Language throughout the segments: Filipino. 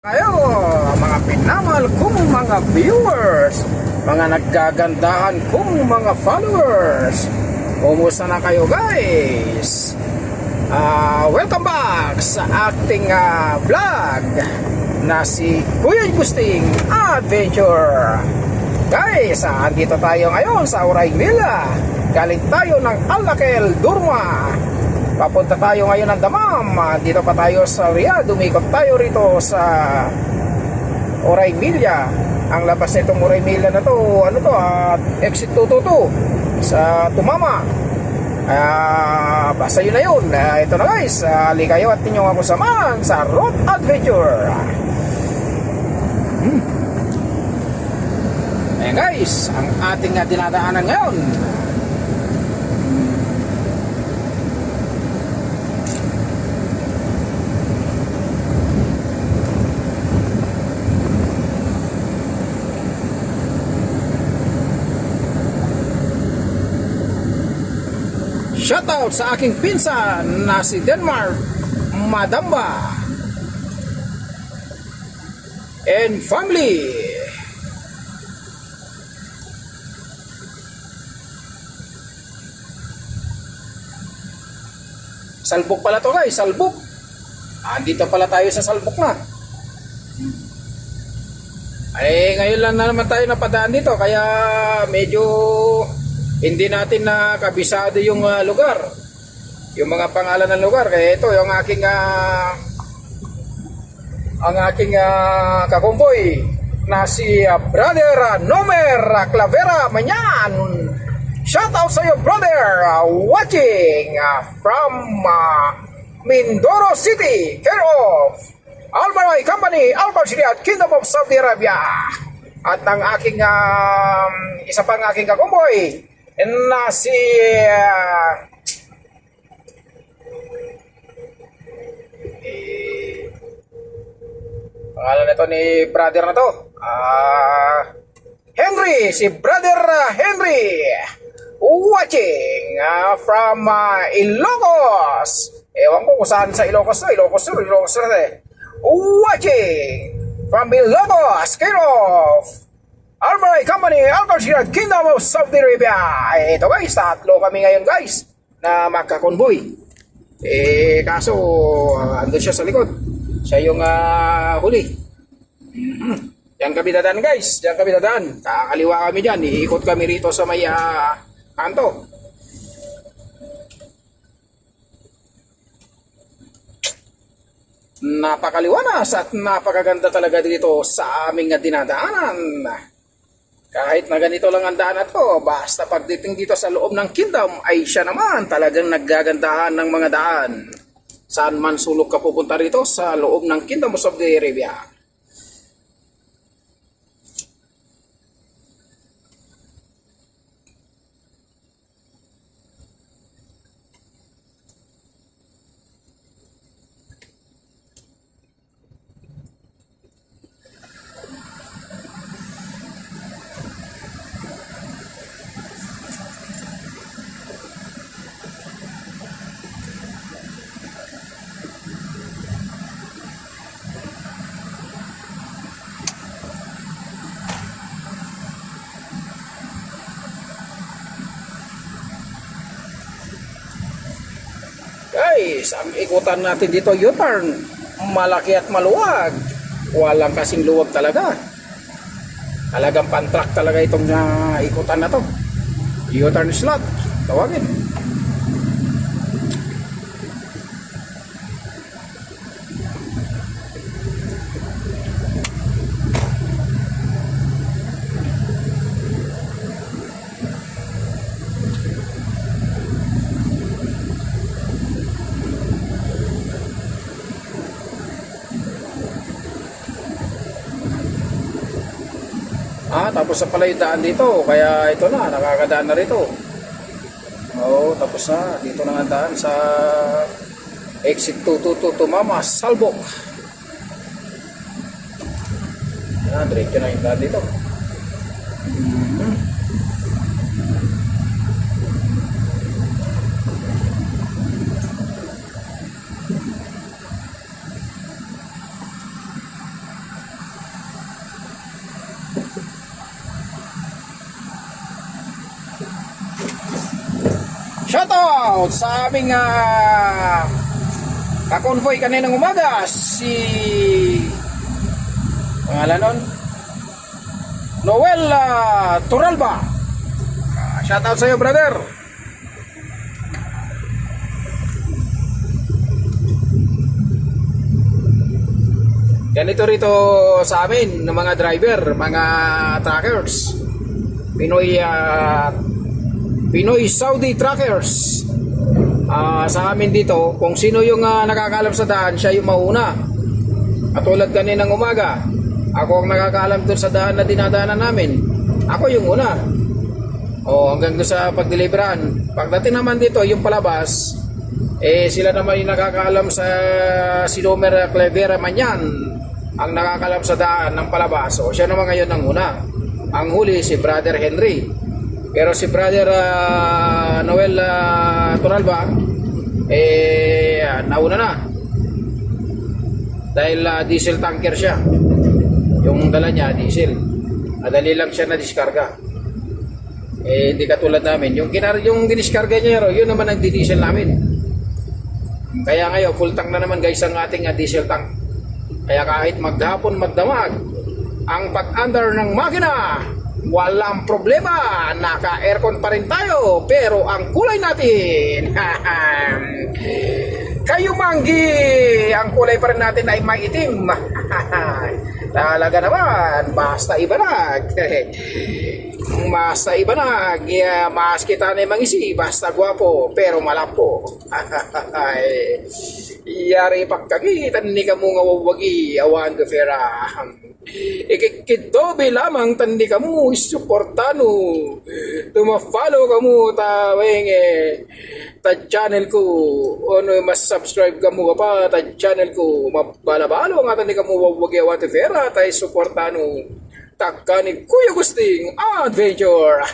Kayo, mga pinamal kong mga viewers, mga nagkagandahan kong mga followers, kumusta na kayo guys? Welcome back sa ating vlog na si Kuya Gusting Adventure. Guys, andito tayo ngayon sa Oray Villa. Galing tayo ng Alakel, Durma. Papunta tayo ngayon ng Damam. Dito pa tayo sa Riyadh. Umikot tayo rito sa Oray Villa. Ang labas nitong Oray Villa na to, exit 222 sa Tumama. Basta yun na yun. Ito na guys, kayo at inyong ako samahan sa Road Adventure. Ayan guys, ang ating dinadaanan ngayon. Shoutout sa aking pinsan na si Denmark Madamba and family. Salbok pala to guys, Salbok. Andito pala tayo sa Salbok na. Ay, ngayon lang na naman tayo napadaan dito, kaya medyo hindi natin na kabisado yung lugar, yung mga pangalan ng lugar. Kaya ito yung aking kakumboy na si Brother Nomer Clavera Manyan. Shout out sa iyo brother, watching from Mindoro City, care of Almaray Company, Albar City at Kingdom of Saudi Arabia. At ang aking isa pang aking kakumboy na si pangalan nito ni brother na to, Henry, si brother Henry, watching from Ilocos. Ewan ko kung saan sa Ilocos to, Ilocos Sur watching from Ilocos, care of Almaray Company, Albar Kingdom of Saudi Arabia. Ito guys, tatlo kami ngayon guys na magkakonvoy. Kaso andun siya sa likod. Siya yung huli. Diyan kami dadaan guys, diyan kami dadaan. Kakaliwa kami dyan, iikot kami rito sa may kanto. Napakaliwanas at napakaganda talaga dito sa aming dinadaanan. Kahit na ganito lang ang daan na to, basta pagdating dito sa loob ng kingdom ay siya naman talagang naggagandahan ng mga daan. Saan man sulok ka pupunta rito sa loob ng Kingdom of Saudi Arabia. Guys, ang ikutan natin dito U-turn, malaki at maluwag. Walang kasing luwag talaga. Talagang pan-track talaga itong ikutan na to. U-turn slot, tawagin. Tapos na pala yung daan dito, kaya ito na, nakakadaan na rito. Tapos na, dito na nga daan sa exit 222 Tumama, Salbok. Diretso na yung daan dito. Shoutout sa aming kakonvoy kaninang umaga, si pangalan nun, Noel Turalba. Shoutout sa iyo, brother. Ganito rito sa amin ng mga driver, mga truckers, Pinoy Saudi truckers. Sa amin dito, kung sino yung nakakaalam sa daan, siya yung mauna. Katulad kaninang umaga, ako ang nakakaalam doon sa daan na dinadaanan namin, ako yung una. Hanggang doon sa pagdeliveran. Pagdating naman dito, yung palabas, sila naman yung nakakaalam sa Silomer Clevera man yan, ang nakakaalam sa daan ng palabas. Siya naman ngayon ang una. Ang huli si Brother Henry. Pero si Brother Noel Turalba, nauna na. Dahil diesel tanker siya. Yung dala niya, diesel. Madali lang siya na diskarga. Hindi katulad namin. Yung diniskarga niya, yun naman ang diesel namin. Kaya ngayon, full tank na naman guys ang ating diesel tank. Kaya kahit maghapon magdamag, ang pag-under ng makina, walang problema. Naka-aircon pa rin tayo. Pero ang kulay natin, kayo manggi, ang kulay pa rin natin ay maitim. Talaga naman, basta ibanag. Basta ibanag, mas kita na mangisi, basta gwapo, pero malapo. Iyari pagkagitan ni kamu nga wawagi, awan ka fera. Ikikidobe lamang tandi kamu, isuportano. Tumafollow kamu, taweng ta channel ko, mas subscribe kamu pa, ta channel ko, mabalabalo nga tandi kamu wawagi, awan ka fera, tayo suportano. Taka ni Kuya Gusting Adventure.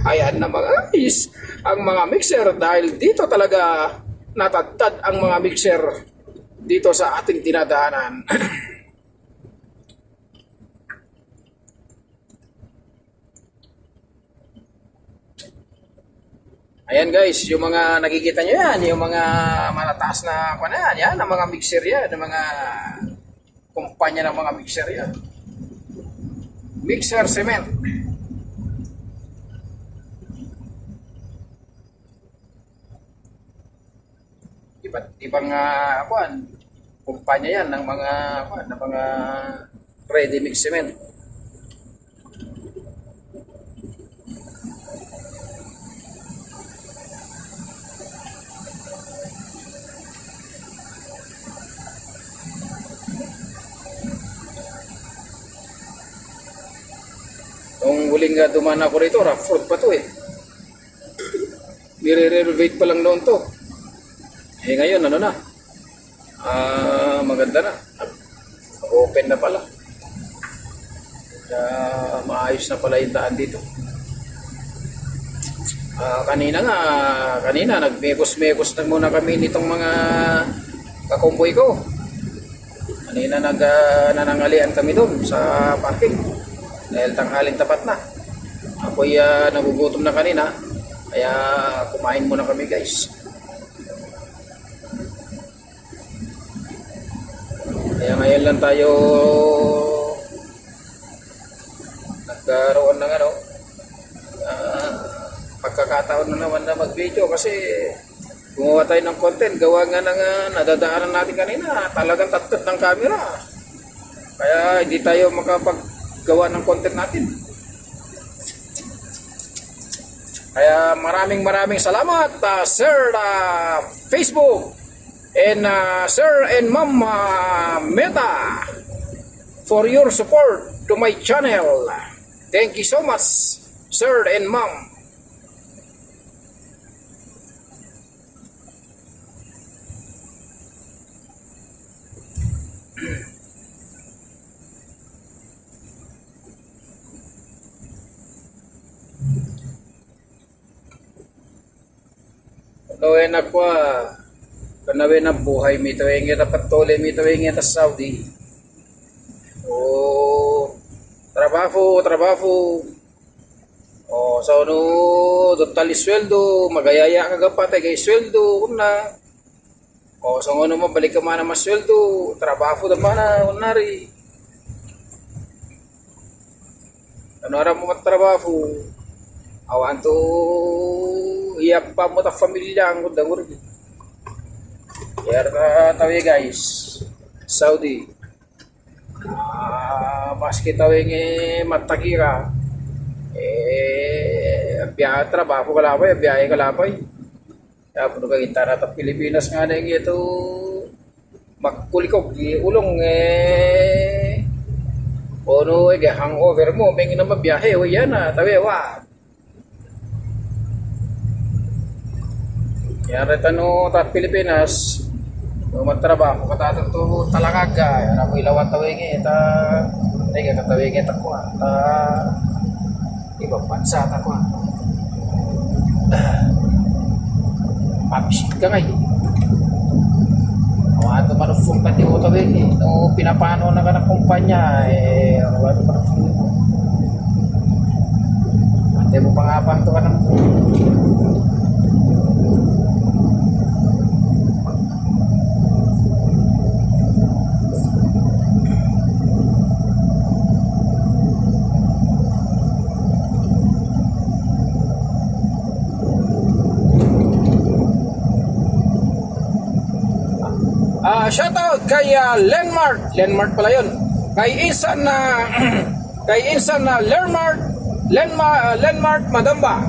Ayan na mga guys, ang mga mixer, dahil dito talaga natatad ang mga mixer dito sa ating dinadaanan. Ayan guys, yung mga nakikita nyo yan, yung mga malataas na kuwan yan, ang mga mixer yan, ang mga kumpanya ng mga mixer yan. Mixer cement. Ibang kumpanya yan ng mga ready mix cement. Nung huling dumaan ako rito, rough road pa to Nire-renovate pa lang noon to. Ngayon, ano na? Maganda na. Open na pala. Maayos na pala yung daan dito. Kanina nagmekos-mekos na muna kami nitong mga kakumpoy ko. Kanina nanangalian kami doon sa parking. Dahil tanghaling tapat na. Ako'y nagugutom na kanina. Kaya kumain muna kami guys. Kaya ngayon lang tayo nagkaroon ng pagkakataon na naman na mag-video kasi gumawa tayo ng content. Gawa nga ng nadadaanan natin kanina. Talagang tatot ng camera. Kaya hindi tayo makapaggawa ng content natin. Kaya maraming salamat Sir Facebook and Sir and Ma'am Meta for your support to my channel. Thank you so much Sir and Ma'am. Nawin ako kanawin ang buhay mi tawing kita patuloy mi tawing kita Saudi. Trabaho. sa ano, total sweldo, magayaya ka kapatay kay sweldo, kuna. O sa ano mabalik ka man mas sweldo, trabaho naman na, kunari. Ano ara mo matrabaho? Awan to, iyap pa mo ta pamilya ang kundang urgi. Kaya tawi guys, Saudi. Maski tawing matakira, biyahe trabaho kalapay, biyahe kalapay. Tapos kag intara ta Pilipinas nga na ito magkulikog ulong ono hangover mo may na mabiyahe o yan na tawi wa. Yara tano ta Pilipinas magtrabaho katato to talakaga ara mo ilawan tawing ta ay katawing ta ko ta ibang bansa ta ko mabisit ka ngayon. Ano manufong pati ko tawin no pinapano na ka ng kumpanya ano manufong mo. Ate mo pangapang to ka ng shoutout kay Lenmart pala yun. Kay Insan na Lenmart Madamba.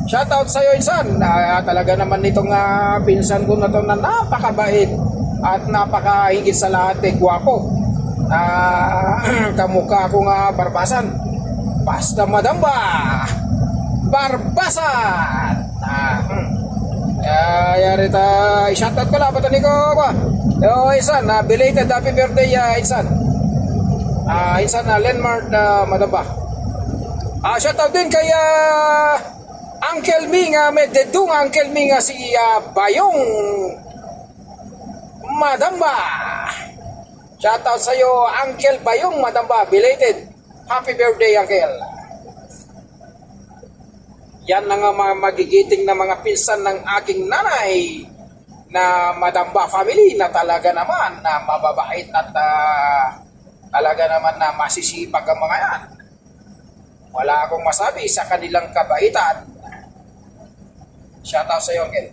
Shoutout sa iyo Insan. Talaga naman itong pinsan ko na to na napakabait at napakahigit sa lahat gwapo. Kamukha ko nga Barbasan. Basta Madamba. Barbasan. Yarita shoutout ko lang patani ko ba. Yo Insan, belated happy birthday Insan. Insan Lenmart Madamba. Shoutout din kay Uncle Minga mededung Uncle Minga si Bayong Madamba. Shoutout sa iyo Uncle Bayong Madamba, belated happy birthday Uncle. Yan na nga mga magigiting na mga pinsan ng aking nanay na Madamba family na talaga naman na mababait at talaga naman na masisipag ang mga yan. Wala akong masabi sa kanilang kabaitan. Shout out sa iyo, Uncle.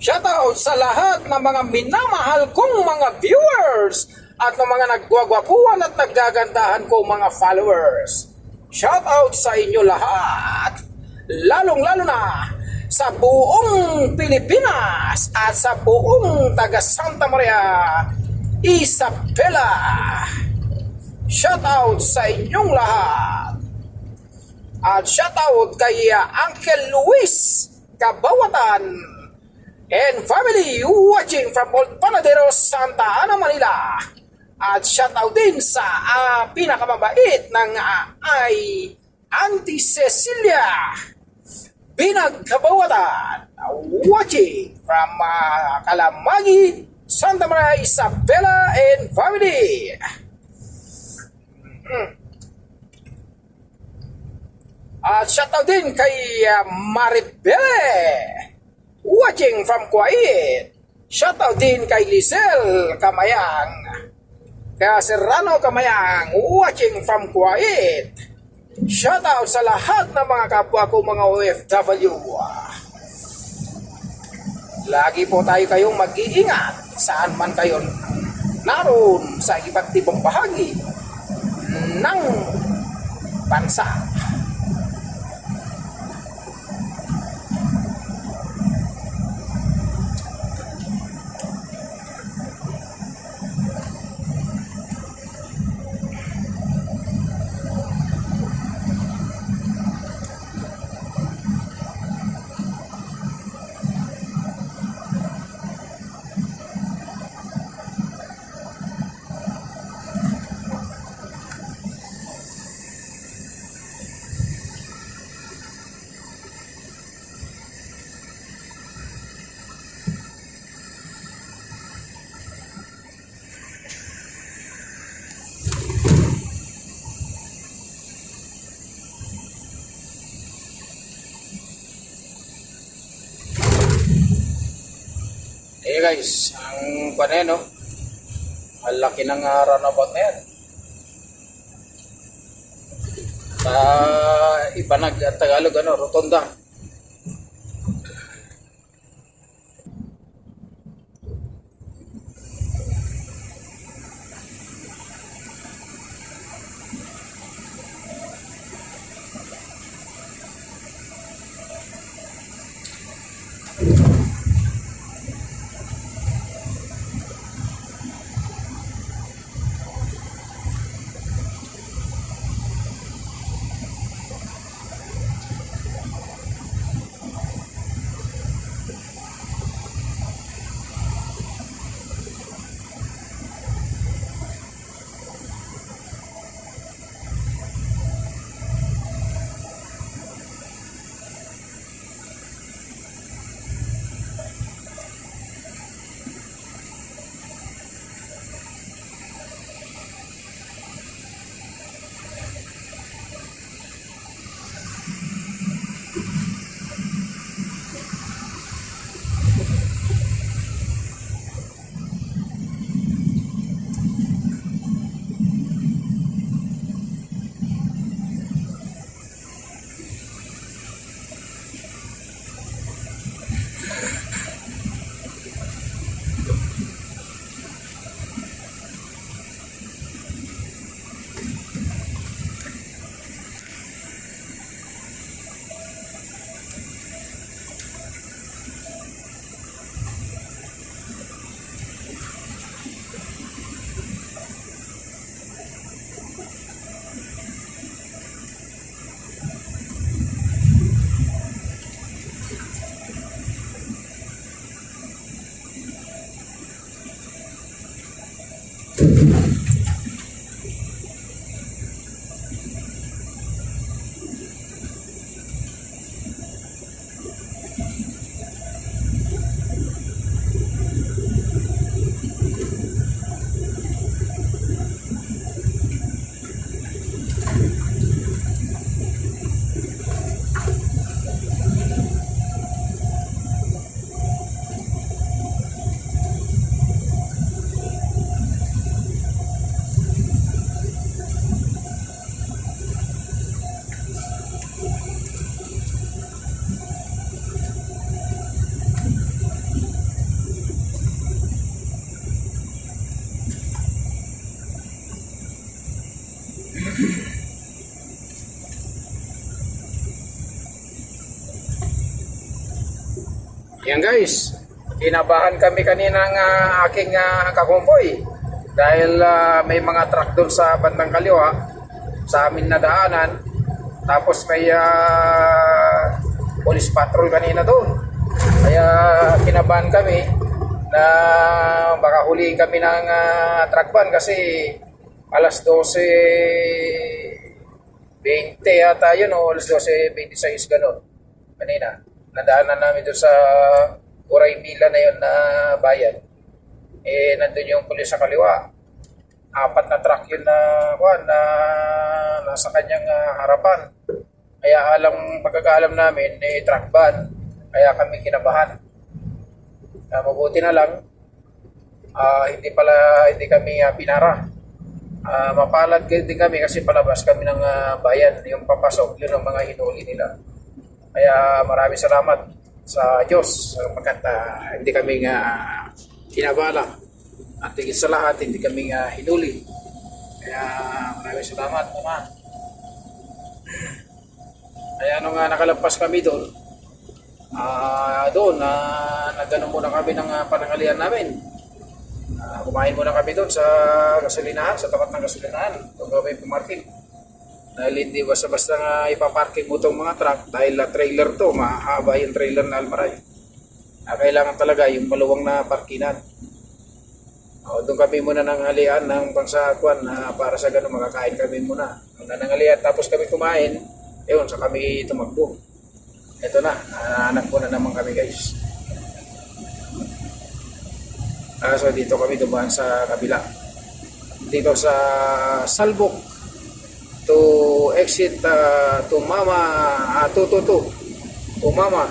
Shoutout sa lahat ng mga minamahal kong mga viewers at ng mga nagwagwapuan at naggagandahan kong mga followers. Shoutout sa inyo lahat, lalong-lalo na sa buong Pilipinas at sa buong taga Santa Maria, Isabela. Shoutout sa inyong lahat. At shoutout kay Uncle Luis Kabawatan and family watching from Old Panaderos, Santa Ana, Manila. At shoutout din sa pinakamabait ng ay Auntie Cecilia Binagkabawatan, watching from Kalamagi, Santa Maria, Isabela and family. At shoutout din kay Maribel watching from Kuwait. Shoutout din kay Lisel Kamayang, kaya Serrano Kamayang watching from Kuwait. Shoutout sa lahat ng mga kapwa ko mga OFW. Lagi po tayo kayong mag-iingat saan man kayo naroon sa iba't ibang bahagi ng bansa. niya guys, ang paneno, ang laki ng runabout na yan. Sa Ibanag at Tagalog, rotonda. Yan guys, kinabahan kami kanina ng aking kakumpoy dahil may mga truck doon sa bandang kaliwa sa amin na daanan, tapos may police patrol kanina doon, kaya kinabahan kami na baka huliin kami ng truck van kasi alas 12:20 yata yun o alas 12:26 gano'n kanina. Nadaanan namin doon sa Uray Mila na yun na bayan. Nandun yung pulis sa kaliwa. 4 na truck yun na nasa kanyang harapan. Kaya pagkakaalam namin, truck van. Kaya kami kinabahan. Mabuti na lang, hindi kami pinara. Mapalad din kami kasi palabas kami ng bayan. Yung papasok, yun ang mga hinuli nila. Kaya maraming salamat sa Diyos sapagkat hindi kami kinabala at higit sa lahat hindi kami hinuli. Kaya maraming salamat naman. Kaya nung nakalampas kami doon, nagano muna kami ng panangalian namin. Kumain muna kami doon sa gasolinahan, sa tapat ng gasolinahan kung kami pumarking. Dahil hindi basta-basta nga ipaparking mo itong mga truck dahil trailer to, mahaba yung trailer na Almaray. Kailangan talaga yung maluwang na parkinan. Doon kami muna nanghalian ng pangsakwan para sa gano'n makakain kami muna. Nanghalian tapos kami kumain, sa kami tumakbo. Ito na, anak ko na naman kami guys. So dito kami dumaan sa kabila. Dito sa Salbok to exit to Mama to Mama.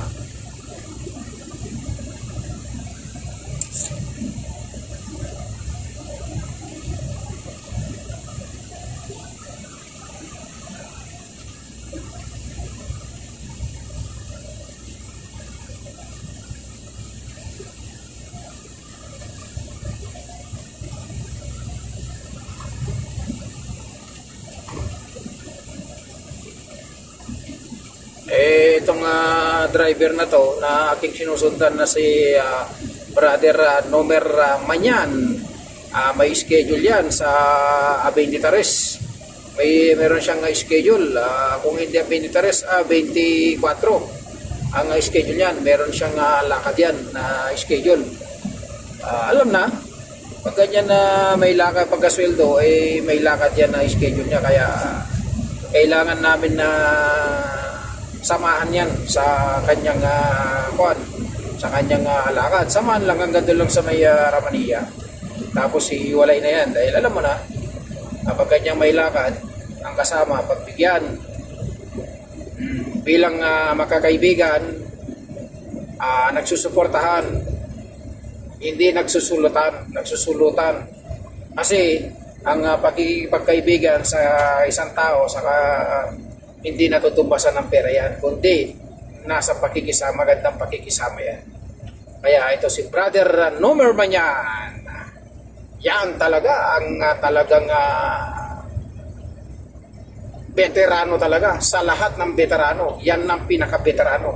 itong driver na to na aking sinusundan na si Brother Nomer Manyan. May schedule yan sa 23. Meron siyang schedule. Kung hindi 23, 24 ang schedule yan. Meron siyang lakad yan na schedule. Alam na, pag ganyan na may lakad, pagkasweldo, may lakad yan na schedule niya. Kaya kailangan namin na samahan yan sa kanyang sa kanyang lakad. Samahan lang hanggang doon lang sa may Ramania. Tapos iwalay na yan. Dahil alam mo na, kapag kanyang may lakad, ang kasama, pagbigyan, bilang makakaibigan, nagsusuportahan, hindi nagsusulutan. Kasi ang pagkaibigan sa isang tao, saka hindi natutumbasan ng pera yan, kundi nasa pakikisama, magandang pakikisama yan. Kaya ito si Brother Nomer Manyan. Yan talaga ang talagang veterano talaga. Sa lahat ng veterano, yan ang pinaka-veterano.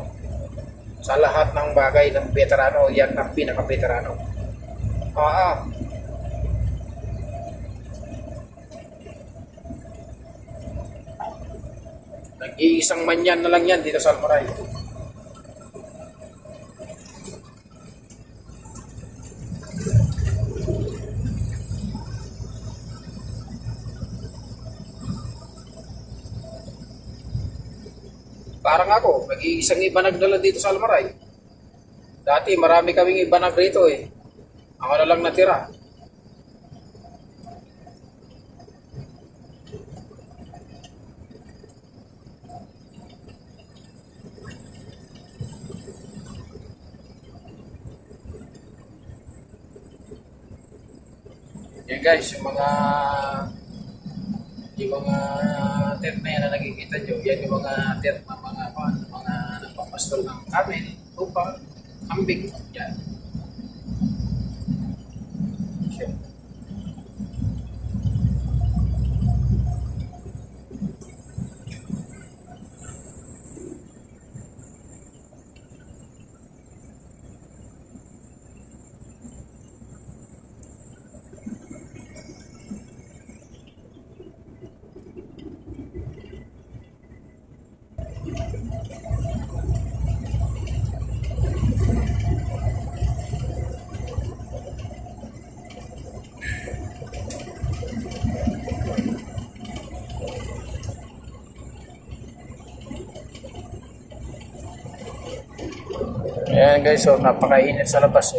Sa lahat ng bagay ng veterano, yan ang pinaka-veterano. Nag-iisang Manyan na lang yan dito sa Almaray. Parang ako, nag-iisang ibanag na lang dito sa Almaray. Dati marami kaming ibanag rito eh. Ako na lang natira. Yan guys, yung mga tent na yan na nakikita nyo, yan yung mga tent na mga nagpapastol ng camel, upang kambing, yan. Okay. Ayan guys, so napakainit sa labas.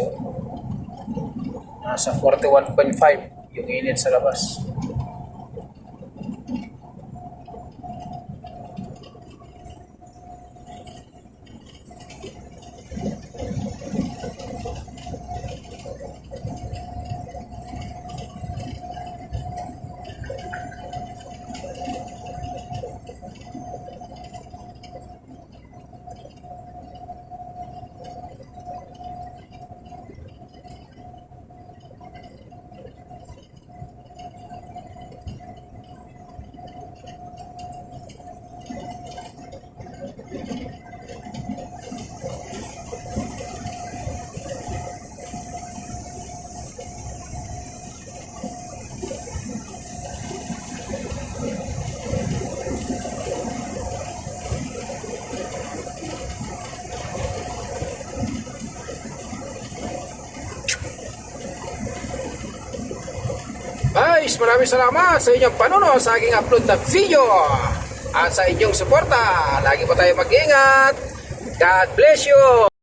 Nasa 41.5 yung init sa labas. Guys, maraming salamat sa inyong panonood sa aking upload na video at sa inyong suporta. Lagi po tayo mag-ingat. God bless you!